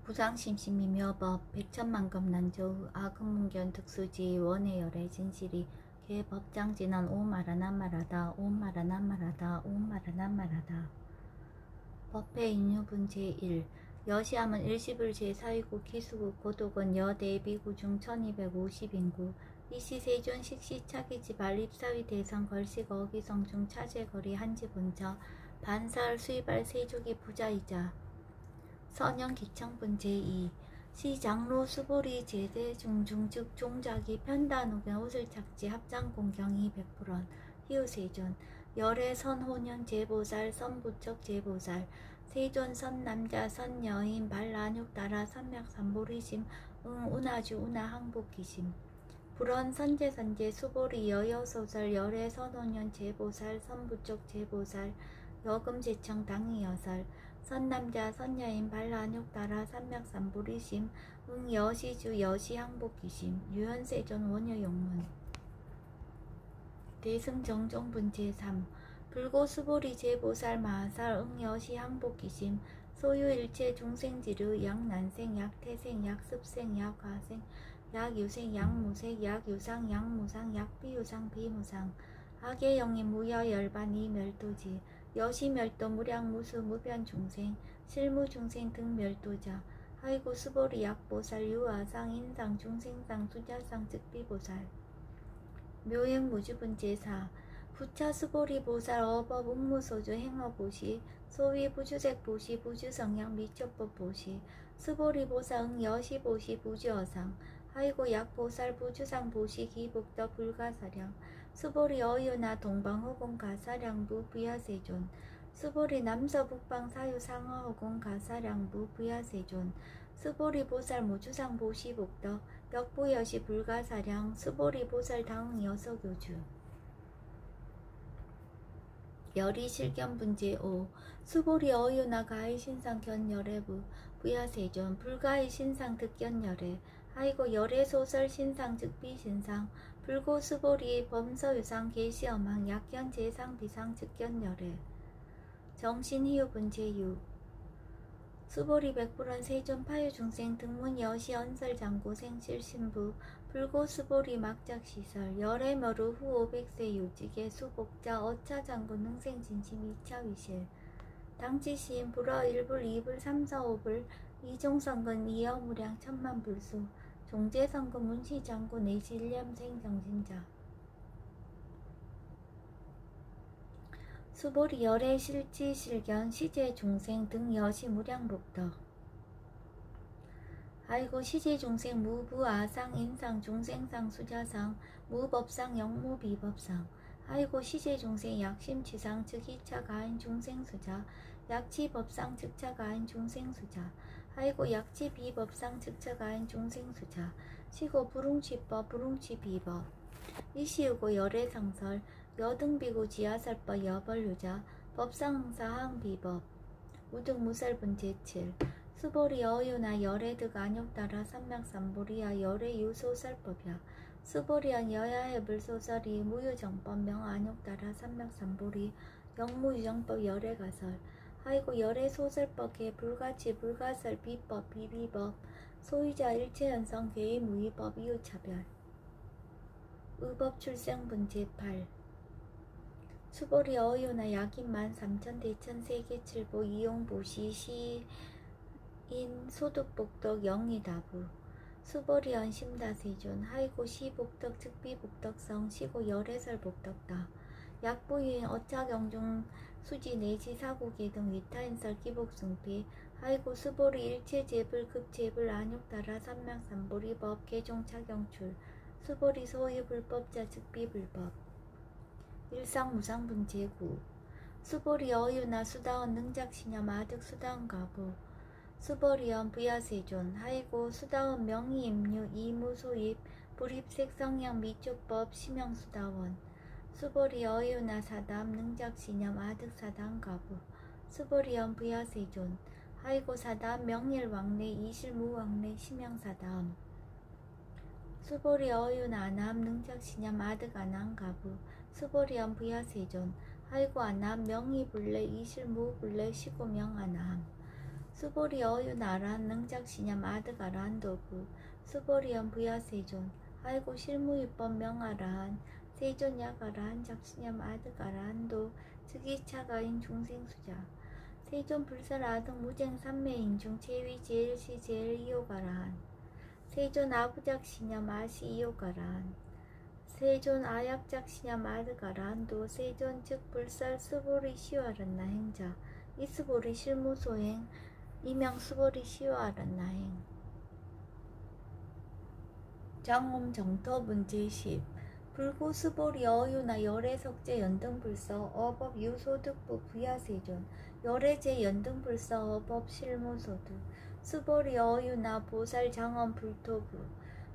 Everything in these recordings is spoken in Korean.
구상심심이며 법 백천만급 난조의 아금문견 특수지 원의 열의 진실이 개 법장진한 오말하나 말하다 오말하나 말하다 오말하나 말하다. 법회 인유분 제1 여시함은 일시불 제4위국 기수국 고독은 여대비구 중 1250인구 이시 세존 식시 차기지 발립사위 대상 걸식 어기성 중 차제거리 한지본처 반사할 수입할 세족이 부자이자 선영 기청분 제2 시장로 수보리 제대 중중 즉 종자기 편단옥의 옷을 착지 합장 공경이 100% 희우세존 열애 선호년 제보살 선부척 제보살 세존 선남자 선여인 발란육 따라 선맥산보리심 운하주 운하 항복기심 불원 선제선제 수보리 여여소설 열애 선호년 제보살 선부척 제보살 여금제청 당이여설 선남자 선여인 발란육 따라 산맥산보리심 여시주 여시항복기심 유현세존 원여용문 대승정종분 제3 불고수보리 제보살 마하살 여시항복기심 소유일체 중생지류 약난생 약태생 약습생 약화생 약유생 약무생 약유상 약무상 약비유상 비무상 악의영이 무여열반 이멸도지 여시멸도 무량무수 무변중생 실무중생 등 멸도자 하이고 수보리 약보살 유아상 인상 중생상 수자상 즉비보살 묘행무주분 제4 부차 수보리 보살 어법 웅무소주 행어보시 소위 부주색보시 부주성약 미처법 보시 수보리 보살 여시보시 부주어상 하이고 약보살 부주상 보시 기복덕 불가사량 수보리 어유나 동방허공 가사량부 부야세존 수보리 남서북방 사유상어허공 가사량부 부야세존 수보리 보살 무주상 보시 복덕 역부여시 불가사량 수보리 보살 당응 여서교주 열이 실견분 제5 수보리 어유나 가히 신상 견열애부 부야세존 불가히 신상 득견열애 하이고 열애 소설 신상 즉비 신상 불고 수보리 범서유상 계시어망 약견 제상 비상 즉견열애 정신희유분 제6 수보리 백불원 세존 파유중생 등문 여시 언설장고 생실신부 불고 수보리 막작시설 열애머루 후 500세 유직의 수복자 어차장군 능생진심 2차위실 당치시인 불어 1불 2불 3, 4, 5불 이종성근 이어무량 천만불수 종제성근 문시장군 내실념생 정신자 수보리 열애 실지 실견 시제중생 등 여시무량복덕 아이고 시제중생 무부아상 인상 중생상 수자상 무법상 영무비법상 아이고 시제중생 약심치상 즉 2차 가인 중생수자 약치법상 즉차 가인 중생수자 아이고 약치비법상 즉차 가인 중생수자 시고 불웅치법 불웅치비법 이시우고 열애상설 여등비구 지하설법 여벌유자 법상사항비법 우등무살분 제7 수보리 어유나 열애득 안욕 따라 산맥산보리야 열애유소설법이야 수보리한 여야해불소설이 무유정법 명안욕 따라 산맥산보리 영무유정법 열애가설 하이고 열애소설법계 불가치 불가설 비법 비비법 소유자 일체현성 개의무위법 이유차별 의법출생분 제8 수보리 어유나 약인만 3천 대천 세계칠보 이용보시 시인 소득복덕 영이다부 수보리 언심다세존 하이고 시복덕 즉비복덕성 시고 열애설복덕다 약부유인 어차경중 수지 내지 사고기 등 위타인설 기복승피 하이고 수보리 일체제불 급제불 안욕 따라 산맥산보리법 개종차경출 수보리 소유불법자 즉비불법 일상무상분 제9 수보리 어유나 수다원 능작시념 아득 수다원 가부 수보리언 부야세존 하이고 수다원 명의임류 이무소입 불입색성향 미초법 심형수다원 수보리 어유나 사담 능작시념 아득 사담 가부 수보리언 부야세존 하이고 사담 명일왕래 이실무왕래 심형사담 수보리 어유나 아남 능작시념 아득 아남가부 수보리언 부야세존 하이고 아남 명의불래 이실무불래 시고명 아남 수보리 어유나란 능작시냠 아드가란 도부 수보리연 부야세존 아이고 실무입법 명아라한 세존야가라한 작시냠 아드가란도 즉이차가인 중생수자 세존 불사라등 무쟁삼매인중 제위 제일시 제일이오가라한 세존 아부작시냠 아시이오가라한 세존 아약작시냠 아드가란도 세존 즉 불살 수보리 시와란나 행자 이수보리 실무소행 이명 수보리 시와란나행 장엄 정터 문제 10 불고 수보리 어유나 열애석제 연등불서 어법 유소득부 부야세존 열애제 연등불서 어법 실무소득 수보리 어유나 보살 장엄 불토부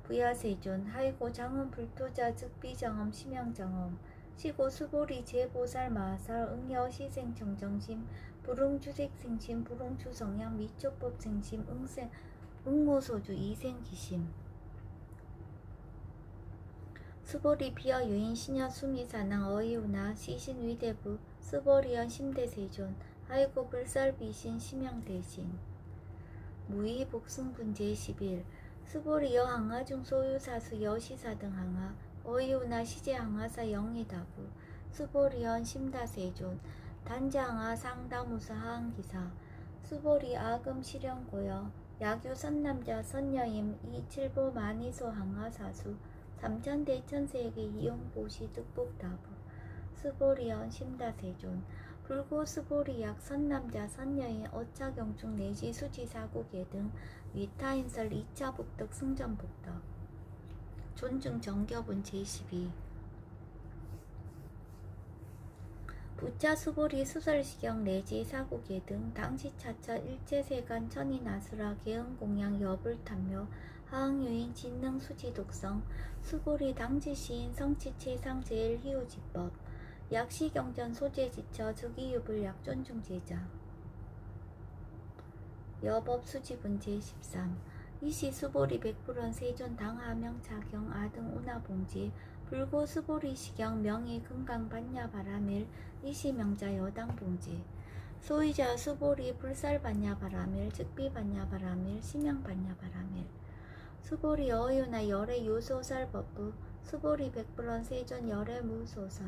부야세존 하이고 장엄 불토자 즉비장엄 심양장엄 시고 수보리 제보살 마살 응여시생 정정심 불응주색생심 불응주성향 미초법생심 응모소주 이생기심 수보리 비어 유인 신여 수미사낭 어이우나 시신 위대부 수보리연 심대세존 아이고 불살 비신 심양대신 무의 복승분제 11 수보리 여항하중 소유사수 여시사 등 항하 어이우나 시제항하사 영이다부 수보리연 심다세존 단자항하 상다무사 하항기사 수보리 아금 실현고여 야규 선남자 선여임 이칠보 마니소 항하사수 삼천대천세계 이용보시 득복다부 수보리연 심다세존 불고 수보리약 선남자 선여인 어차경중 내지 수지사고계 등 위타인설 2차 복덕 승전복덕 존중 정ገብ은 제12 부차 수보리 수설시경 내지 사고계 등 당시차차 일제세간 천인아수라 개응공양 여불탐묘 하항유인 진능 수지독성 수보리 당지시인 성치체상 제일희우지법 약시경전 소재지처 즉이유불 약존중제자 여법 수지분 제13 이시 수보리 백불원 세존 당하명차경 아등 운하봉지 불고 수보리 시경 명의 금강 반야 바라밀 이시 명자 여당 봉지 소이자 수보리 불살 반야 바라밀 즉비 반야 바라밀 심양 반야 바라밀 수보리 어유나 열애 유소설 법부 수보리 백불원 세존 열애 무소설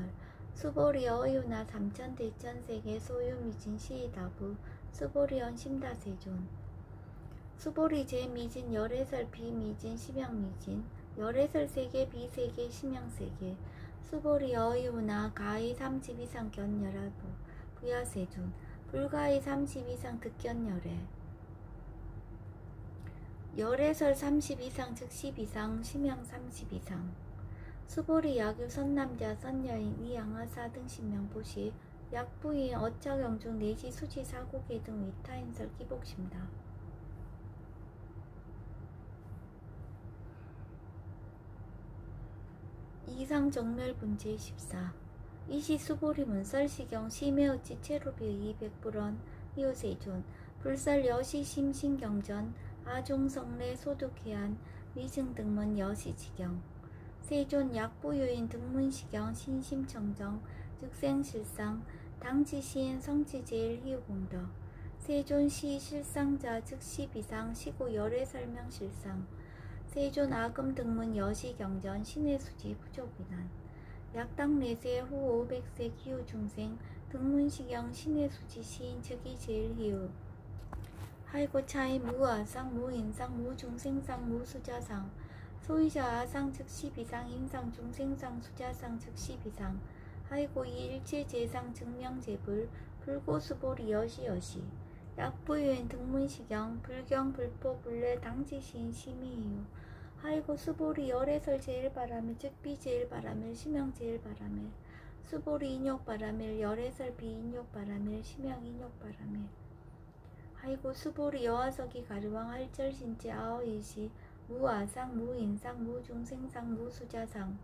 수보리 어유나 삼천대천세계 소유미진 시이다부 수보리연 심다세존 수보리 제미진 열애설 비미진 심양미진 열애설 세계 비세계 심양세계 수보리 어유나 가히 30 이상 견열하부 부야세존 불가히 30 이상 득견열애 열애설 30 이상 즉 10 이상 심양 30 이상 수보리 야규 선남자 선여인 이양하사 등 신명보시 약부인 어차경중 내지 수지 사고계 등 위타인설 기복심다 이상 정멸분제 14 이시 수보리 문설시경 심해어치 체로비 200불원 이호세존 불설 여시 심신경전 아종성례 소득해안 미증등문 여시지경 세존 약부유인 등문시경 신심청정 즉생실상 당지시인 성지제일희우공덕 세존시 실상자 즉시 비상 시고 열애설명실상 세존 아금 등문 여시경전 신의수지 부족이난 약당내세 후 500세 기후중생 등문시경 신의수지 시인 즉이 제일희우 하이고 차이 무아상 무인상 무중생상 무수자상 소이자 아상 즉시 비상 인상 중생상 수자상 즉시 비상 하이고 이일체제상 증명제불 불고수보리 여시여시 약부유인 등문시경 불경 불포 불례 당지시인 심의이유 하이고 수보리 열애설 제일바라밀 즉비 제일바라밀 심양 제일바라밀 수보리 인욕바라밀 열애설 비인욕바라밀 심양 인욕바라밀 하이고 수보리 여화석이 가르왕 할절신지 아어이시 무아상 무인상 무중생상 무수자상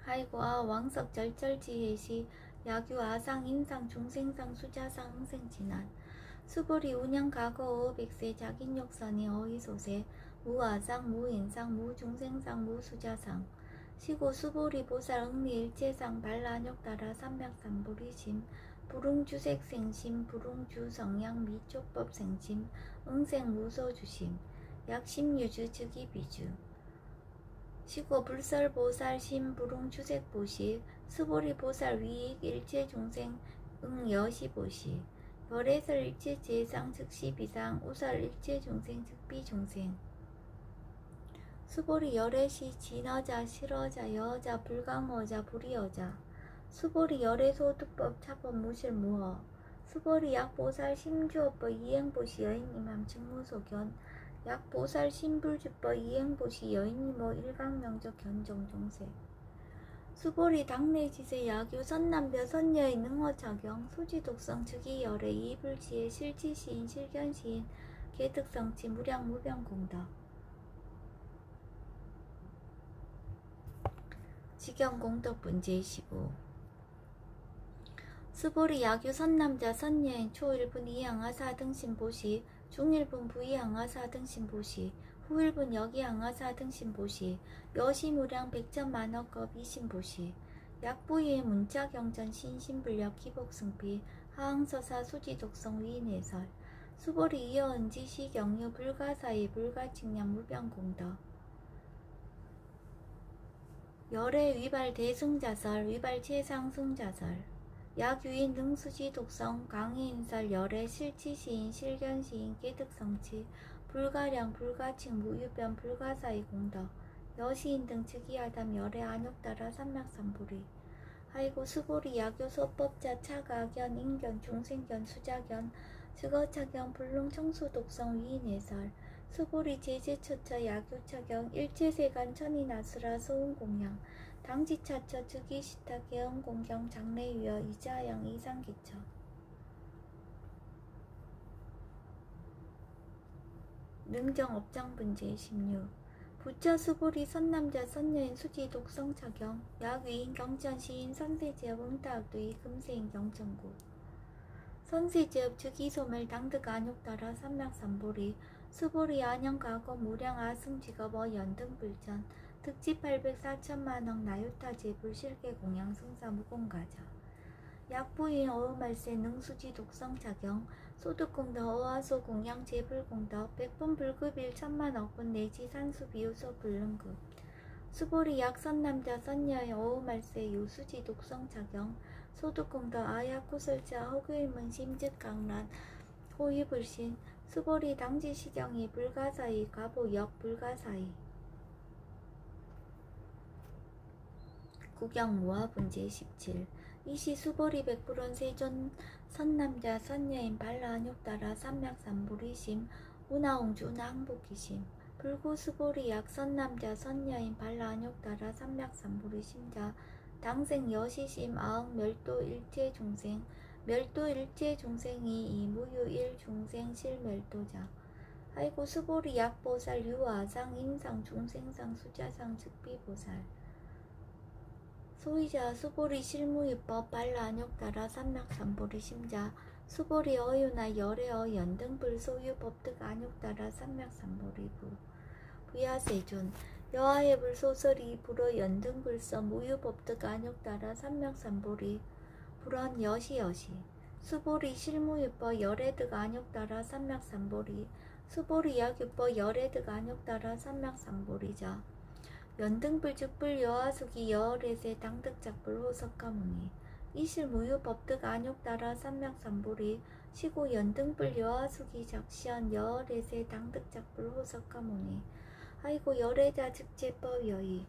하이고 아왕석 절절지혜시 야규 아상 인상 중생상 수자상 응생진한 수보리 운영 과거 500세 자긴욕선이 어이소세 무아상 무인상 무중생상 무수자상 시고 수보리 보살 응리일체상 발란욕따라 삼맥삼보리심 불응주색생심 불응주성양 미촉법생심 응생무소주심 약심유주 즉이비주 시고 불설보살 심불응주색보시 수보리보살 위익 일체중생 응여시보시 열애설 일체제상 즉시비상 우설 일체중생 즉비중생 수보리 열애시 진어자 실어자 여자 불강어자 불이어자 수보리 열애소득법 차법 무실무어 수보리 약보살 심주어법 이행보시 여인님함 직무소견 약보살 심불주법 이행보시 여인님어 일강명적 견정종세 수보리 당내지세 야규 선남벼 선녀의 능어작용 소지독성 즉이열애 이불지혜 실지시인 실견시인 개특성치 무량무병공덕 직경공덕분제이시고 수보리 야규 선남자 선녀인 초일분 이항하 사등신보시 중일분 부이항하 사등신보시 후일분 여기항하 사등신보시 여시무량 백천만억겁 이신보시 약부의 문자경전 신신불력 기복승피 하항서사 수지독성 위인해설 수보리 이어은지 시경유 불가사의 불가직량 무병공덕 열애 위발 대승자설 위발 최상승자설 약유인 능수지 독성 강의인설 열애 실치시인 실견시인 깨득성치 불가량 불가칭 무유변 불가사의 공덕 여시인 등 즉이하담 열애 안욕따라 삼맥삼보리 아이고 수보리 야교소법자 차가견 인견 중생견 수자견 즉어차견 불능청수 독성 위인해설 수보리 제제처처 야교차경 일체세간 천이나스라 소운공양 당지차처 즉이시타 개헌공경 장래유여 이자양 이상기처 능정업장분제 16 부처 수보리 선남자 선녀인 수지 독성차경 약위인 경전시인 선세제업 응타악두이 금세인 경전구 선세제업 즉이소멸 당득 안욕따라 삼맥삼보리 수보리 안영가거 무량 아승직업어 연등불전 득지 804천만억 나유타제 불실계 공양 승사 무공가자 약부인 어음말세 능수지 독성차경 소득공덕 어화소 공양 제불공덕 백분 불급일 천만억분 내지 산수비유소 불능급 수보리 약선남자 선녀의 어음말세 유수지 독성차경 소득공덕 아야쿠설자 허교일문 심즉강란 호위불신 수보리 당지시경이 불가사의 가보역 불가사의 구경무화분제 17 이시 수보리 백불원 세존 선남자 선녀인 발라안욕따라 삼맥삼보리심 운하옹주 운하항복기심 불구수보리 약 선남자 선녀인 발라안욕따라 삼맥삼보리심자 당생 여시심 아흥 멸도 일체중생 멸도 일체중생이 이무유 일중생 실멸도자 아이고 수보리 약보살 유아상 인상 중생상 수자상 즉비보살 소이자 수보리 실무유법 발라안욕따라 삼맥삼보리 심자 수보리 어유나 열애어 연등불 소유법득 안욕따라 삼맥삼보리부 부야세존 여하해불 소설이 불어 연등불서 무유법득 안욕따라 삼맥삼보리 불언 여시여시 수보리 실무유법 열애득 안욕따라 삼맥삼보리 수보리 약유법 열애득 안욕따라 삼맥삼보리자 연등불즉불 여하수기 여월에세 당득작불 호석가무니 이실무유법득 안욕따라 삼맥삼보리 시고 연등불 여하수기 작시한 여월에세 당득작불 호석가무니 아이고 열애자 즉제법 여의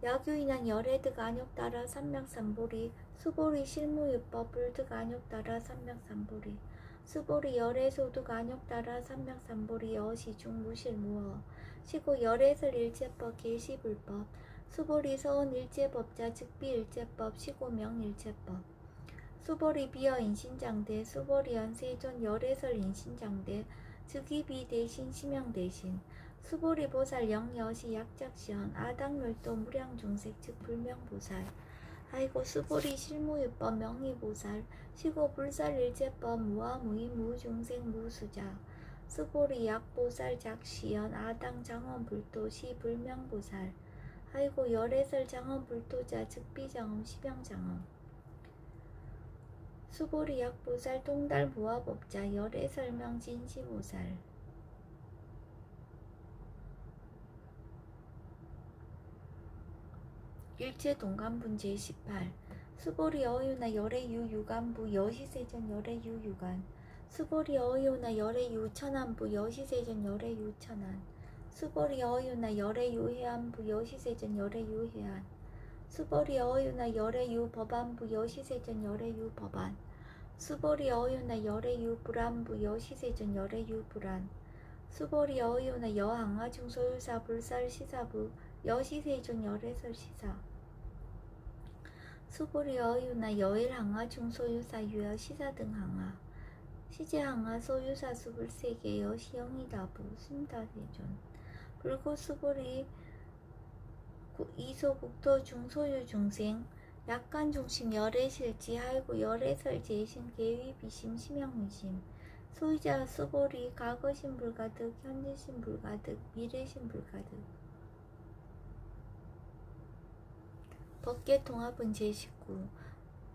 야규인한 열애득 안욕따라 삼맥삼보리 수보리 실무유법 불득 안욕따라 삼맥삼보리 수보리 열애소득 안욕따라 삼맥삼보리 여시중 무실무어 시고 열애설 일체법 계시불법 수보리 서원 일체법자 즉비일체법 시고명 일체법 수보리 비어 인신장대 수보리 연세존 열애설 인신장대 즉이비 대신 심형 대신 수보리 보살 영여시 약작시현 아당멸도 무량중색 즉 불명보살 아이고 수보리 실무유법 명의보살 시고 불살일체법 무아무이 무중생 무수자 수보리 약보살 작시연 아당 장엄불도 시 불명보살 아이고 열애설 장엄불도자 즉비장엄 시병장엄 수보리 약보살 통달 무화법자 열애설명 진시보살 일체 동간분 제18 수보리 어유나 열애유 유간부 여시세전 열애유 유간 수보리 어유나 열애유 천안부 여시세전 열애유 천안 수보리 어유나 열애유 해안부 여시세전 열애유 해안 수보리 어유나 열애유 법안부 여시세전 열애유 법안 수보리 어유나 열애유 불안부 여시세전 열애유 불안 수보리 어유나 여항아 중소유사 불살 시사부 여시세존 열애설 시사 수보리 어유나 여일항아 중소유사 유여 시사 등 항아 시제항아 소유사 수불세계 여시영이다부 순다세존 불고 수보리 이소북도 중소유 중생 약간 중심 열애실지 하이고 열애설 제신 계위 비심 심형의심 소유자 수보리 과거신 불가득 현재신 불가득 미래신 불가득 법계통합은 제19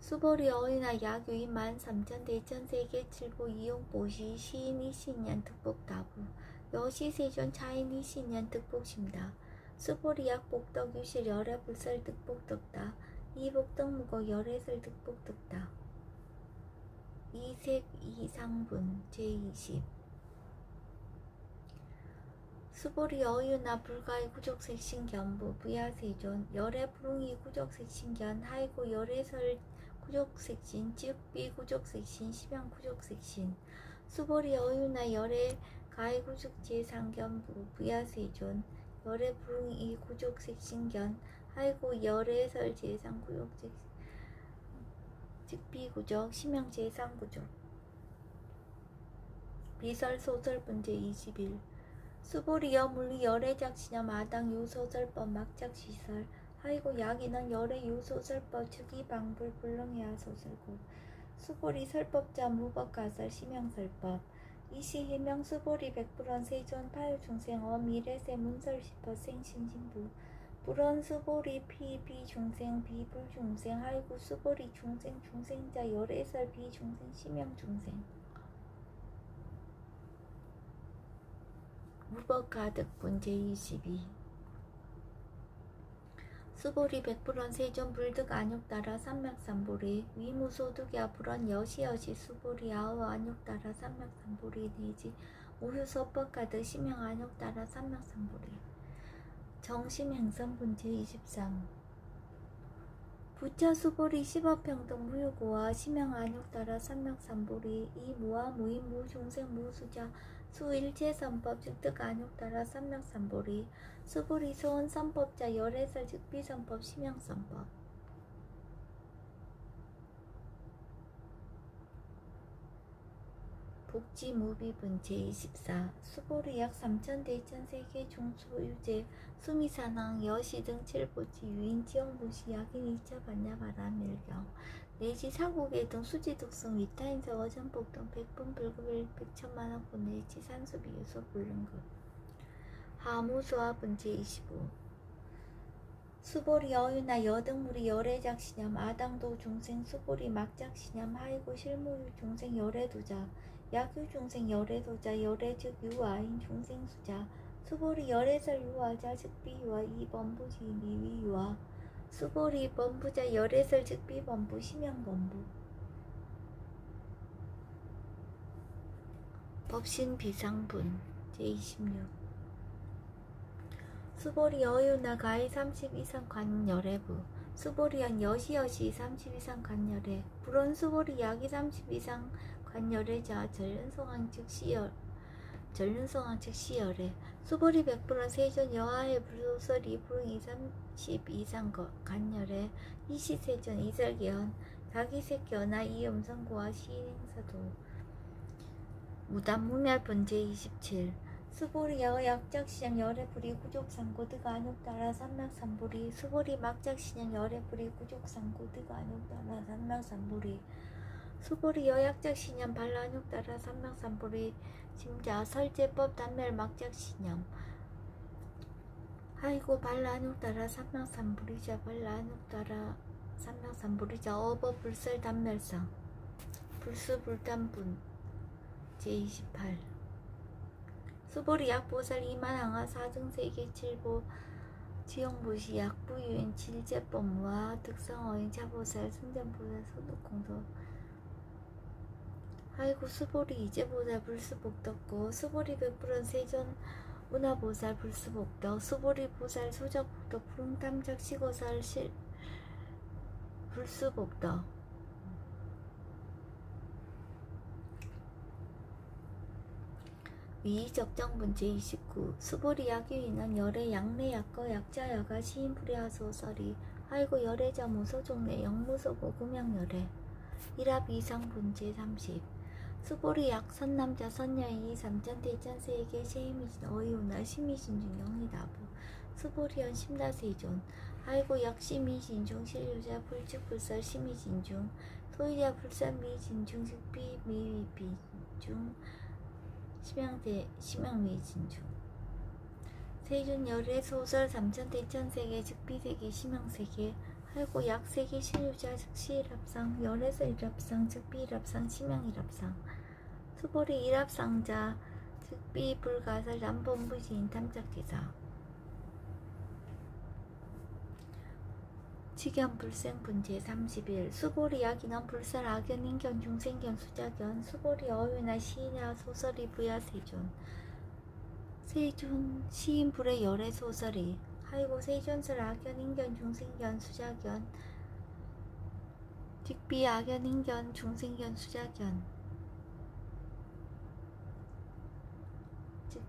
수보리 어이나 약유인 13,000 대천세계 칠보 이용보시 시인 이신년 득복다부 여시세존 차인 이신년 득복심다 수보리 약복덕 유실 열애 불설 득복덕다 이복덕무거 열애설 득복덕다 이색 이상분 제20 수보리 어유나 불가의 구족색신견부 부야세존 열애 부릉이 구족색신견 하이고 열애설 구족색신 즉 비구족색신 심양 구족색신 수보리 어유나 열애 가의 구족제상견부 부야세존 열애 부릉이 구족색신견 하이고 열애설 제상 구족색 즉 비구족 심양 제상구족 비설 소설 문제 21 수보리여 물리 열애작 신념 아당 유소설법 막작 시설 하이고 약이는 열애 유소설법 즉이 방불 불능해야 소설고 수보리 설법자 무법가설 심형설법 이시 해명 수보리 백불원 세존 파유 중생 미래세 문설 시퍼 생신신부 불원 수보리 피비 중생 비불 중생 하이고 수보리 중생 중생자 열애설 비중생 심형 중생 무법가득분 제22 수보리 백불원 세존 불득 안욕따라 삼맥삼보리 위무소득야 불원 여시여시 수보리 아우 안욕따라 삼맥삼보리 내지 우유서법가득 심형 안욕따라 삼맥삼보리 정심행선분 제23 부차 수보리 시법평등 무유고와 심형 안욕따라 삼맥삼보리 이무와 무인 무중생 무수자 수일체선법 즉득 안욕따라 삼맥삼보리 수보리 소원선법자 열애설 즉비선법 심형선법 복지무비분 제24 수보리 약 3,000 대천세계 중소유제 수미산항 여시 등 칠보지 유인 지역무시 약인 2차 반야바람 밀경 내지 사국의 등 수지독성 위타인서 어전복 등 백분 불급일 100천만원분 내지 산수비 유소 불능급 하무소화분 제25 수보리 어유나 여등물이 열애작시념 아당도 중생 수보리 막작시념 하이고 실무유 중생 열애도자 약유 중생 열애도자 열애즉 유아인 중생수자 수보리 열애설 유아자 즉비유아 이범부지 미위유아 수보리 범부자 열애설 즉비범부 심형범부 법신 비상분 제26 수보리 어유나 가히 30 이상 관열애부 수보리한 여시여시 30 이상 관열애 불원 수보리 약이 30 이상 관열애자 전륜성왕 즉 시열애 수보리 백불원 세존 여하의 불소설이 불응 30 이상 간열애 이시세존 이설계현 자기색견나 이음성고와 시행사도 무단무멸분 제27 수보리 야의 약작시장 열애불이 구족상고드가 안욕따라 삼맥삼보리 수보리 막작시장 열애불이 구족상고드가 안욕따라 삼맥삼보리 수보리 여약작시념 발라안욕따라 삼맥삼보리 심자 설제법 단멸 막작시념 하이고 발라안욕따라 삼맥삼보리자 발라안욕따라 삼맥삼보리자 어법 불설 단멸상 불수불탄분 제28 수보리 약보살 이만항하 사등세계 칠보 지용보시 약부유인 질제법무와 득성어인 차보살 승전보살 소득공도 아이고 수보리 이제보살 불수복덕고 수보리 백불원 세전 운하보살 불수복덕 수보리 보살 소적복덕 푸릉탐적 시고살 실 불수복덕 위적정분 제29 수보리 약유인은 열의 양내 약거 약자야가 시인불야소설이 아이고 열애자 무소종내 영무소고 구명열애 일합 이상분 제30 수보리 약 선남자 선녀이 삼천대천세에게 세이미진 어이우나 심의신중 영이다부 수보리연 심다세존 아이고 약 심의진중 실유자 불측불설 심의진중 소유자 불산미진중 즉비미비중 심양미진중 세존 열의 소설 삼천대천세계 즉비세계 심양세계 아이고 약세계 실유자 즉시일합상 열에서 일합상 즉비일합상 심양일합상 수보리 일합상자 즉비불가설 남본부지인 탐작기사 직연불생분 제31 수보리 약인원 불살 악연 인견 중생견 수작견 수보리 어유나 시인야 소설이 부야 세존 세존 시인불의 열의 소설이 아이고 세존설 악연 인견 중생견 수작견 직비 악연 인견 중생견 수작견 즉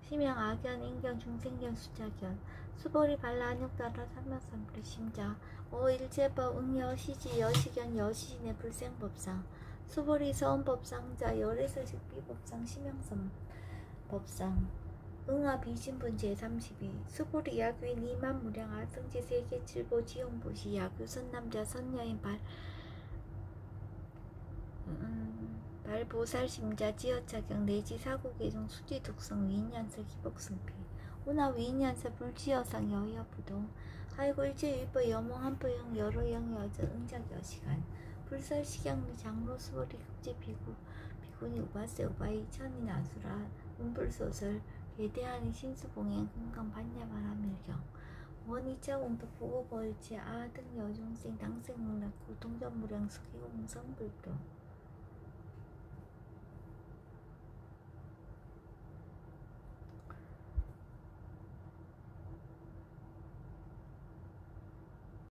심양 악연 인견 중생견 수작견 수보리 발라 안육따라 삼막삼불의 심자 어일제법 응여 시지 여시견 여시진의 불생법상 수보리 서원법상자 열애설 즉비법상 심양선 법상 응아 비신분 제32 수보리 야규인 이만무량 아승지 세계칠보 지용보시 야규 선남자 선녀인 발보살심자 지어차경 내지 사고계종 수지독성 위인연설 기복승피 운하 위인연설 불지여상 여여부동 아이고 일제일보 여몽한포영 여로영 여저 응작여시간 불설식양리 장로 수보리 급제비구 비구니 우바세 우바이 천인 아수라 운불소설 예대한이 신수봉행 금강 반야바라밀경 원이차 공덕 보고벌지 아등 여중생 당생문락구 동전무량 수기공 성불도